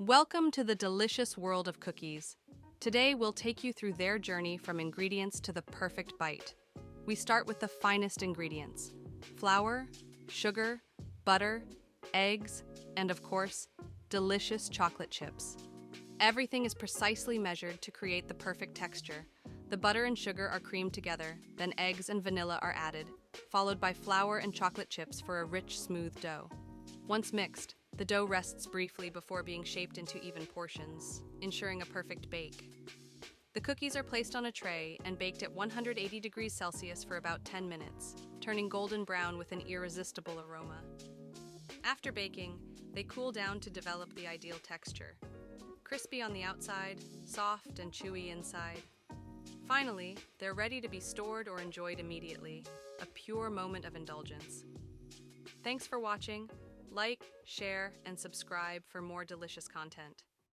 Welcome to the delicious world of cookies. Today, we'll take you through their journey from ingredients to the perfect bite. We start with the finest ingredients: flour, sugar, butter, eggs, and of course, delicious chocolate chips. Everything is precisely measured to create the perfect texture. The butter and sugar are creamed together, then eggs and vanilla are added, followed by flour and chocolate chips for a rich, smooth dough. Once mixed, the dough rests briefly before being shaped into even portions, ensuring a perfect bake. The cookies are placed on a tray and baked at 180 degrees Celsius for about 10 minutes, turning golden brown with an irresistible aroma. After baking, they cool down to develop the ideal texture: crispy on the outside, soft and chewy inside. Finally, they're ready to be stored or enjoyed immediately, a pure moment of indulgence. Thanks for watching. Like, share, and subscribe for more delicious content.